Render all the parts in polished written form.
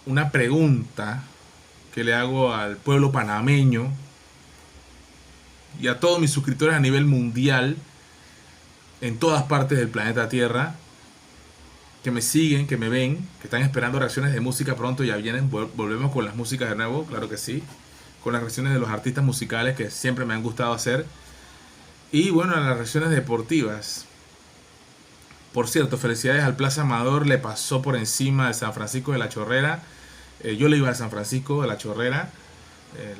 una pregunta que le hago al pueblo panameño y a todos mis suscriptores a nivel mundial en todas partes del planeta Tierra que me siguen, que me ven, que están esperando reacciones de música pronto. Ya vienen, volvemos con las músicas de nuevo, claro que sí, con las reacciones de los artistas musicales que siempre me han gustado hacer, y bueno, las reacciones deportivas. Por cierto, felicidades al Plaza Amador, le pasó por encima al San Francisco de la Chorrera. Yo le iba al San Francisco de la Chorrera.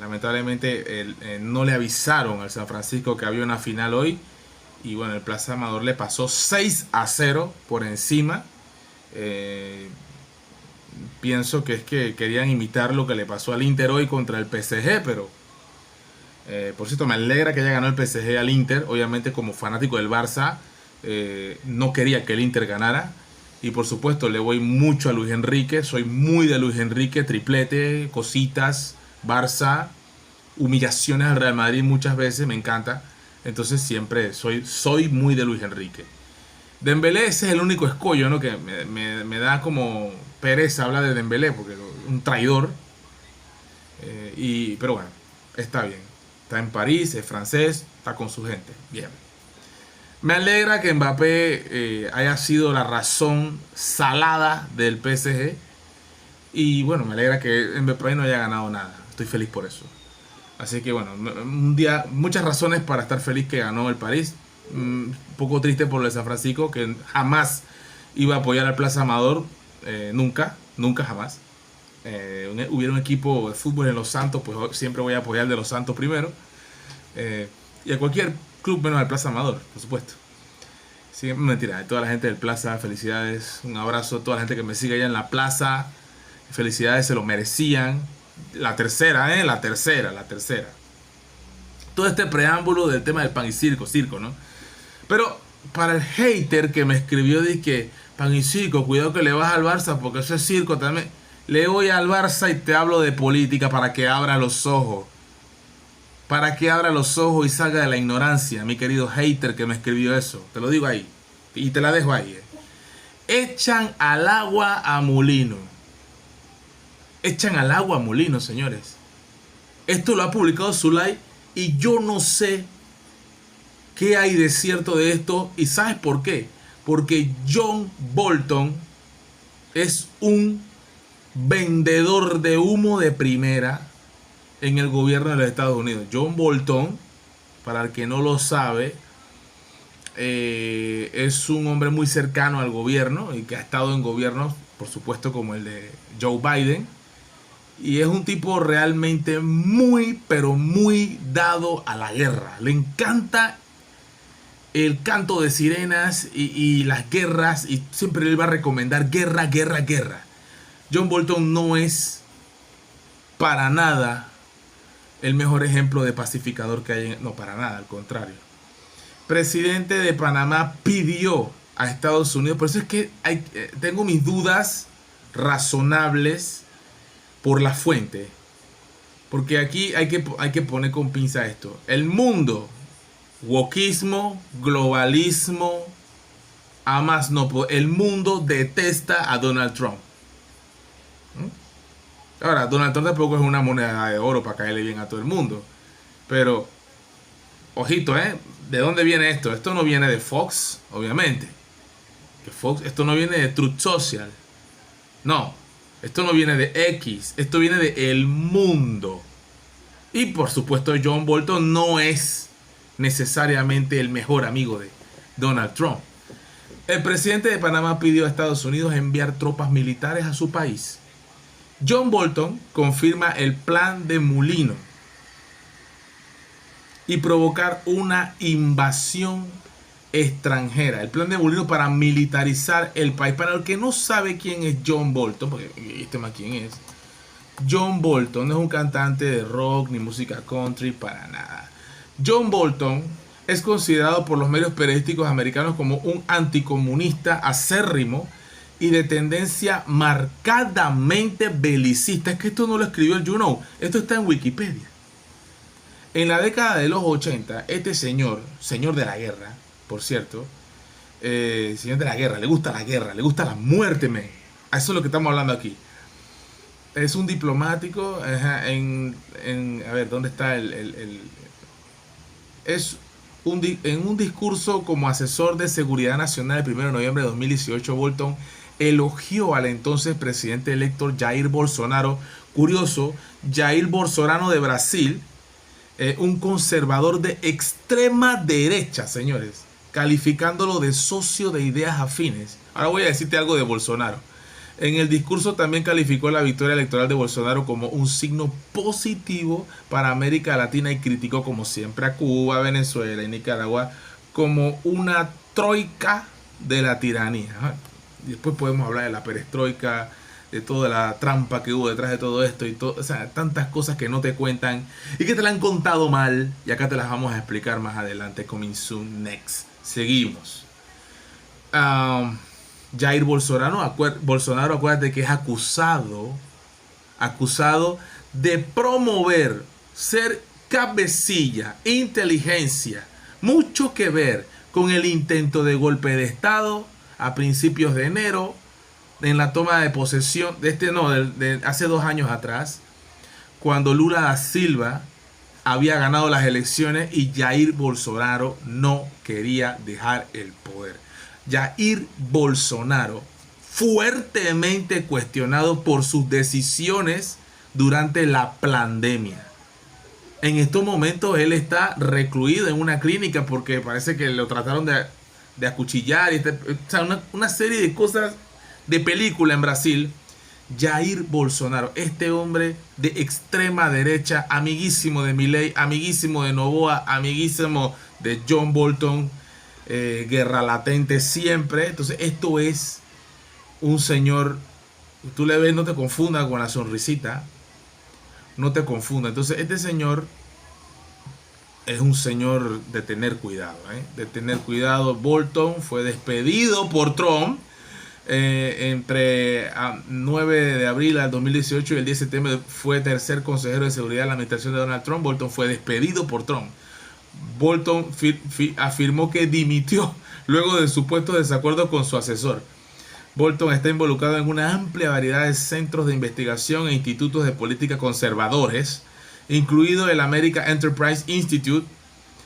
Lamentablemente no le avisaron al San Francisco que había una final hoy. Y bueno, el Plaza Amador le pasó 6-0 por encima. Pienso que es que querían imitar lo que le pasó al Inter hoy contra el PSG, pero por cierto, me alegra que haya ganado el PSG al Inter. Obviamente, como fanático del Barça, no quería que el Inter ganara. Y por supuesto, le voy mucho a Luis Enrique. Soy muy de Luis Enrique, triplete, cositas, Barça, humillaciones al Real Madrid muchas veces, me encanta. Entonces siempre soy muy de Luis Enrique. Dembélé, ese es el único escollo, ¿no? Que me da como pereza hablar de Dembélé, porque un traidor. Pero bueno, está bien. Está en París, es francés, está con su gente. Bien. Me alegra que Mbappé haya sido la razón salada del PSG. Y bueno, me alegra que Mbappé no haya ganado nada. Estoy feliz por eso. Así que bueno, un día, muchas razones para estar feliz que ganó el París. Un poco triste por lo de San Francisco, que jamás iba a apoyar al Plaza Amador. Nunca jamás. Hubiera un equipo de fútbol en Los Santos, pues siempre voy a apoyar al de Los Santos primero. Y a cualquier club menos al Plaza Amador, por supuesto. Sí, mentira, a toda la gente del Plaza, felicidades. Un abrazo a toda la gente que me sigue allá en la Plaza. Felicidades, se lo merecían. La tercera. Todo este preámbulo del tema del pan y circo, ¿no? Pero para el hater que me escribió, dice que pan y circo, cuidado que le vas al Barça porque eso es circo también. Le voy al Barça y te hablo de política para que abra los ojos. Para que abra los ojos y salga de la ignorancia, mi querido hater que me escribió eso. Te lo digo ahí. Y te la dejo ahí. Echan al agua a molino. Echan al agua a molino, señores. Esto lo ha publicado Zulay y yo no sé qué hay de cierto de esto. ¿Y sabes por qué? Porque John Bolton es un vendedor de humo de primera en el gobierno de los Estados Unidos. John Bolton, para el que no lo sabe, es un hombre muy cercano al gobierno y que ha estado en gobiernos, por supuesto, como el de Joe Biden. Y es un tipo realmente muy, pero muy dado a la guerra. Le encanta el canto de sirenas y las guerras. Y siempre le va a recomendar guerra. John Bolton no es para nada el mejor ejemplo de pacificador que hay. No, para nada, al contrario. Presidente de Panamá pidió a Estados Unidos. Por eso es que tengo mis dudas razonables por la fuente, porque aquí hay que poner con pinza esto. El mundo, wokismo, globalismo, a más no poder, el mundo detesta a Donald Trump. Ahora, Donald Trump tampoco es una moneda de oro para caerle bien a todo el mundo, pero ojito, ¿de dónde viene esto? Esto no viene de Fox, obviamente. Esto no viene de Truth Social, no. Esto no viene de X, esto viene de El Mundo. Y por supuesto John Bolton no es necesariamente el mejor amigo de Donald Trump. El presidente de Panamá pidió a Estados Unidos enviar tropas militares a su país. John Bolton confirma el plan de Mulino y provocar una invasión extranjera. El plan de Molino para militarizar el país. Para el que no sabe quién es John Bolton, porque este más quién es. John Bolton no es un cantante de rock ni música country, para nada. John Bolton es considerado por los medios periodísticos americanos como un anticomunista acérrimo y de tendencia marcadamente belicista. Es que esto no lo escribió el YouNow, esto está en Wikipedia. En la década de los 80, este señor de la guerra, por cierto, señor de la guerra, le gusta la muerte, man. A eso es lo que estamos hablando aquí. Es un diplomático, ajá, a ver, ¿dónde está es en un discurso como asesor de seguridad nacional el 1 de noviembre de 2018, Bolton elogió al entonces presidente electo Jair Bolsonaro. Curioso, Jair Bolsonaro de Brasil, un conservador de extrema derecha, señores, calificándolo de socio de ideas afines. Ahora voy a decirte algo de Bolsonaro. En el discurso también calificó la victoria electoral de Bolsonaro como un signo positivo para América Latina y criticó como siempre a Cuba, Venezuela y Nicaragua como una troika de la tiranía. Después podemos hablar de la perestroika, de toda la trampa que hubo detrás de todo esto y todo, o sea, tantas cosas que no te cuentan y que te la han contado mal, y acá te las vamos a explicar más adelante. Coming soon next. Seguimos. Jair Bolsonaro, acuérdate que es acusado de promover, ser cabecilla, inteligencia, mucho que ver con el intento de golpe de Estado a principios de enero, en la toma de posesión de hace 2 años atrás, cuando Lula da Silva había ganado las elecciones y Jair Bolsonaro no quería dejar el poder. Jair Bolsonaro, fuertemente cuestionado por sus decisiones durante la pandemia. En estos momentos él está recluido en una clínica porque parece que lo trataron de acuchillar. O sea, una serie de cosas de película en Brasil. Jair Bolsonaro, este hombre de extrema derecha, amiguísimo de Milei, amiguísimo de Noboa, amiguísimo de John Bolton, guerra latente siempre. Entonces esto es un señor, tú le ves, no te confundas con la sonrisita, no te confundas. Entonces este señor es un señor de tener cuidado, de tener cuidado. Bolton fue despedido por Trump entre 9 de abril del 2018 y el 10 de septiembre. Fue tercer consejero de seguridad de la administración de Donald Trump. Bolton fue despedido por Trump. Bolton afirmó que dimitió luego de supuestos desacuerdos con su asesor. Bolton está involucrado en una amplia variedad de centros de investigación e institutos de política conservadores, incluido el American Enterprise Institute.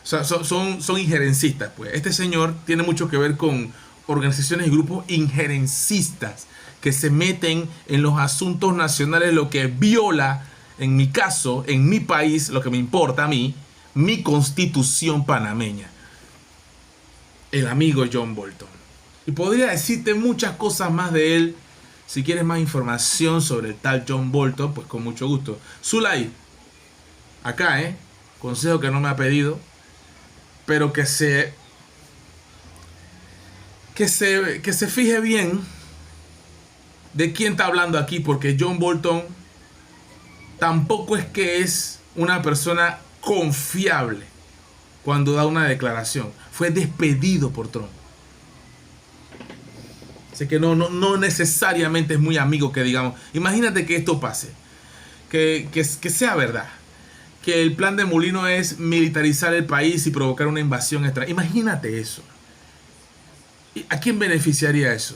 O sea, son injerencistas, pues. Este señor tiene mucho que ver con organizaciones y grupos injerencistas que se meten en los asuntos nacionales, lo que viola, en mi caso, en mi país, lo que me importa a mí, mi constitución panameña. El amigo John Bolton. Y podría decirte muchas cosas más de él. Si quieres más información sobre el tal John Bolton, pues con mucho gusto. Zulay, acá, consejo que no me ha pedido, pero que se fije bien de quién está hablando aquí, porque John Bolton tampoco es que es una persona confiable cuando da una declaración. Fue despedido por Trump. Así que no necesariamente es muy amigo que digamos. Imagínate que esto pase, que sea verdad, que el plan de Mulino es militarizar el país y provocar una invasión extranjera. Imagínate eso. ¿A quién beneficiaría eso?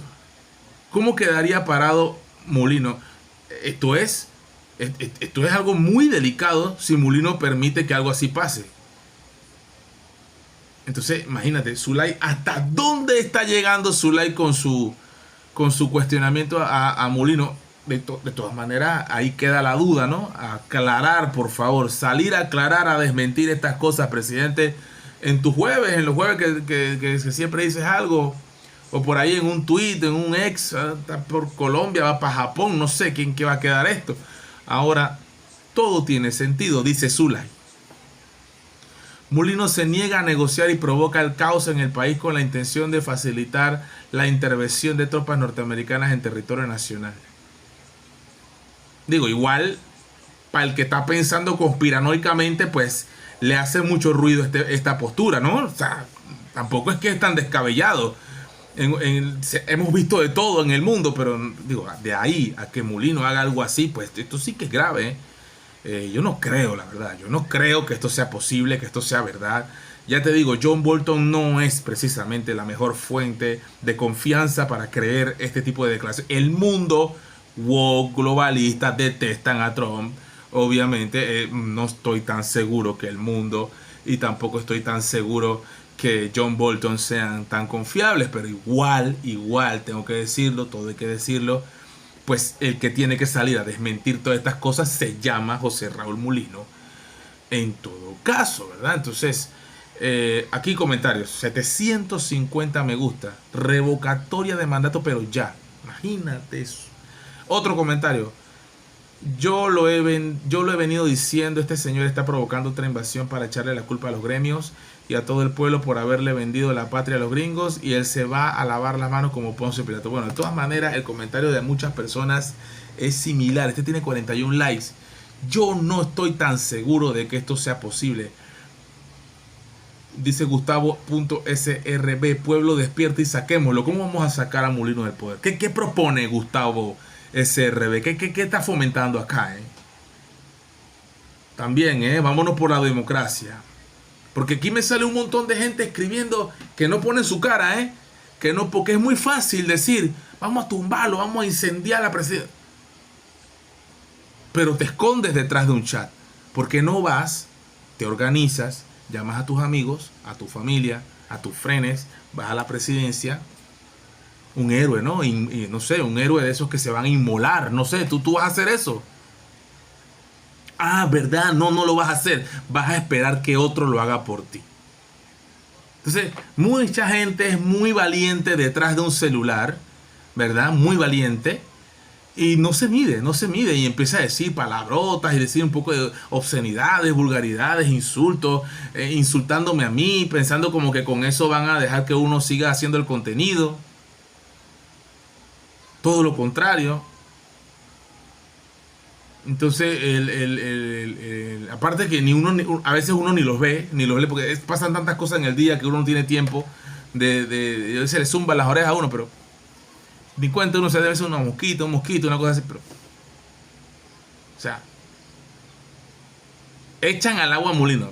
¿Cómo quedaría parado Mulino? Esto es algo muy delicado si Mulino permite que algo así pase. Entonces, imagínate, Zulay, ¿hasta dónde está llegando Zulay con su cuestionamiento a Mulino? De todas maneras, ahí queda la duda, ¿no? Aclarar, por favor, salir a aclarar, a desmentir estas cosas, presidente, en tus jueves, en los jueves que siempre dices algo, o por ahí en un tweet, en un ex, está por Colombia, va para Japón, no sé quién qué va a quedar esto. Ahora, todo tiene sentido, dice Zulay. Mulino se niega a negociar y provoca el caos en el país con la intención de facilitar la intervención de tropas norteamericanas en territorio nacional. Digo, igual, para el que está pensando conspiranoicamente, pues le hace mucho ruido esta postura, ¿no? O sea, tampoco es que es tan descabellado. Hemos visto de todo en el mundo, pero digo, de ahí a que Mulino haga algo así, pues esto sí que es grave, yo no creo, la verdad. Yo no creo que esto sea posible, que esto sea verdad. Ya te digo, John Bolton no es precisamente la mejor fuente de confianza para creer este tipo de declaraciones. El mundo woke, globalistas, detestan a Trump. Obviamente no estoy tan seguro que el mundo y tampoco estoy tan seguro que John Bolton sean tan confiables, pero igual tengo que decirlo, todo hay que decirlo, pues el que tiene que salir a desmentir todas estas cosas se llama José Raúl Mulino en todo caso, ¿verdad? Entonces, aquí comentarios, 750 me gusta, revocatoria de mandato, pero ya, imagínate eso. Otro comentario, yo lo he venido diciendo, este señor está provocando otra invasión para echarle la culpa a los gremios y a todo el pueblo por haberle vendido la patria a los gringos, y él se va a lavar las manos como Poncio Pilato. Bueno, de todas maneras, el comentario de muchas personas es similar. Este tiene 41 likes. Yo no estoy tan seguro de que esto sea posible. Dice Gustavo.srb, pueblo despierta y saquémoslo. ¿Cómo vamos a sacar a Mulino del poder? ¿Qué propone Gustavo SRB? ¿Qué está fomentando acá? También, vámonos por la democracia. Porque aquí me sale un montón de gente escribiendo que no pone su cara, que no, porque es muy fácil decir, vamos a tumbarlo, vamos a incendiar la presidencia. Pero te escondes detrás de un chat. Porque no vas, te organizas, llamas a tus amigos, a tu familia, a tus frenes, vas a la presidencia. Un héroe, ¿no? Y no sé, un héroe de esos que se van a inmolar. No sé, tú vas a hacer eso. Ah, ¿verdad? No lo vas a hacer. Vas a esperar que otro lo haga por ti. Entonces, mucha gente es muy valiente detrás de un celular, ¿verdad? Muy valiente. Y no se mide. Y empieza a decir palabrotas y decir un poco de obscenidades, vulgaridades, insultos, insultándome a mí, pensando como que con eso van a dejar que uno siga haciendo el contenido. Todo lo contrario. Entonces, aparte que a veces uno ni los ve, porque pasan tantas cosas en el día que uno no tiene tiempo de se le zumba las orejas a uno, pero ni cuenta uno se debe ser un mosquito, una cosa así, pero, o sea, echan al agua Mulino.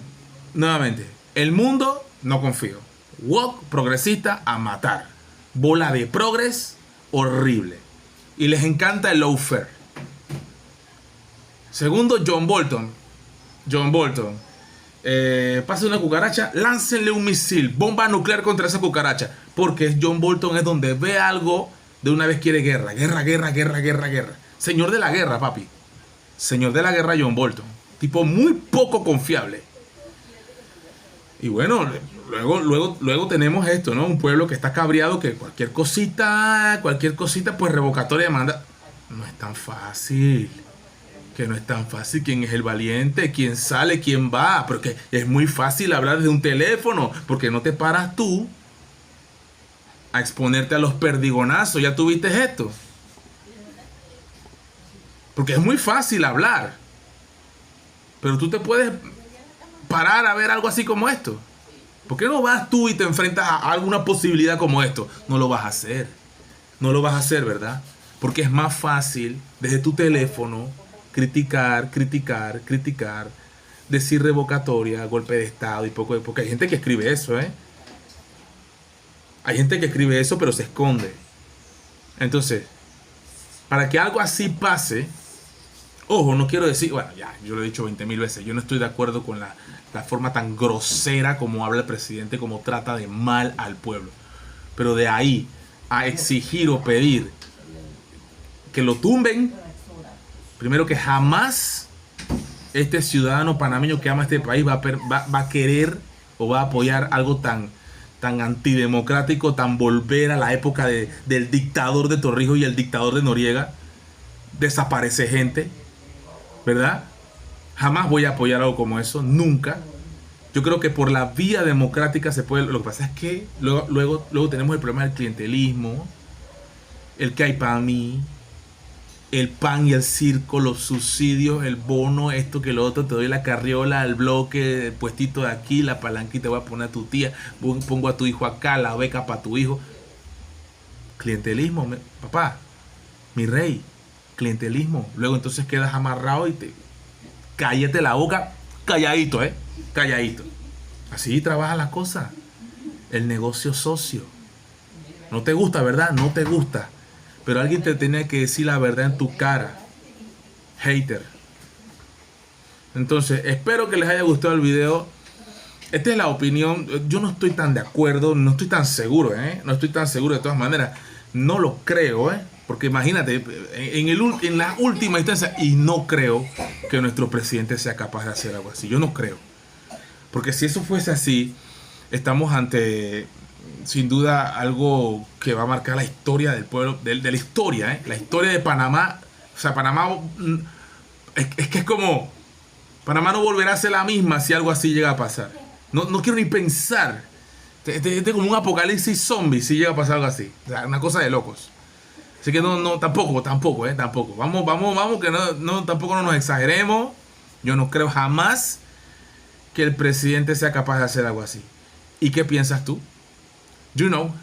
Nuevamente, el mundo, no confío. Woke, progresista, a matar. Bola de progres, horrible. Y les encanta el lawfare. Segundo, John Bolton. Pasa una cucaracha, láncenle un misil, bomba nuclear contra esa cucaracha. Porque John Bolton es donde ve algo, de una vez quiere guerra. Señor de la guerra, papi. Señor de la guerra, John Bolton. Tipo muy poco confiable. Y bueno, luego tenemos esto, ¿no? Un pueblo que está cabreado, que cualquier cosita, pues revocatoria de mandato. No es tan fácil. ¿Quién es el valiente? ¿Quién sale? ¿Quién va? Porque es muy fácil hablar desde un teléfono. Porque no te paras tú a exponerte a los perdigonazos. ¿Ya tuviste esto? Porque es muy fácil hablar. Pero tú te puedes parar a ver algo así como esto. ¿Por qué no vas tú y te enfrentas a alguna posibilidad como esto? No lo vas a hacer. No lo vas a hacer, ¿verdad? Porque es más fácil desde tu teléfono criticar, decir revocatoria, golpe de estado y poco. Porque hay gente que escribe eso, Hay gente que escribe eso, pero se esconde. Entonces, para que algo así pase, ojo, no quiero decir, bueno, ya, yo lo he dicho 20,000 veces, yo no estoy de acuerdo con la forma tan grosera como habla el presidente, como trata de mal al pueblo. Pero de ahí a exigir o pedir que lo tumben, primero que jamás este ciudadano panameño que ama este país va a querer o va a apoyar algo tan antidemocrático, tan volver a la época del dictador de Torrijos y el dictador de Noriega. Desaparece gente, ¿verdad? Jamás voy a apoyar algo como eso, nunca. Yo creo que por la vía democrática se puede. Lo que pasa es que luego tenemos el problema del clientelismo, el que hay para mí, el pan y el circo, los subsidios, el bono, esto que lo otro, te doy la carriola, el bloque, el puestito de aquí, la palanquita voy a poner a tu tía, pongo a tu hijo acá, la beca para tu hijo. Clientelismo, papá, mi rey, clientelismo. Luego entonces quedas amarrado y cállate la boca, calladito, calladito. Así trabaja la cosa. El negocio socio. No te gusta, ¿verdad? No te gusta. pero alguien te tenía que decir la verdad en tu cara, hater. Entonces, espero que les haya gustado el video. Esta es la opinión. Yo no estoy tan de acuerdo, no estoy tan seguro, no estoy tan seguro de todas maneras. No lo creo, porque imagínate, en la última instancia, y no creo que nuestro presidente sea capaz de hacer algo así. Yo no creo. Porque si eso fuese así, estamos ante, sin duda, algo que va a marcar la historia del pueblo, de la historia, la historia de Panamá. O sea, Panamá, es que es como, Panamá no volverá a ser la misma si algo así llega a pasar. No quiero ni pensar. Este como un apocalipsis zombie si llega a pasar algo así. O sea, una cosa de locos. Así que tampoco. Vamos, que tampoco no nos exageremos. Yo no creo jamás que el presidente sea capaz de hacer algo así. ¿Y qué piensas tú? You know.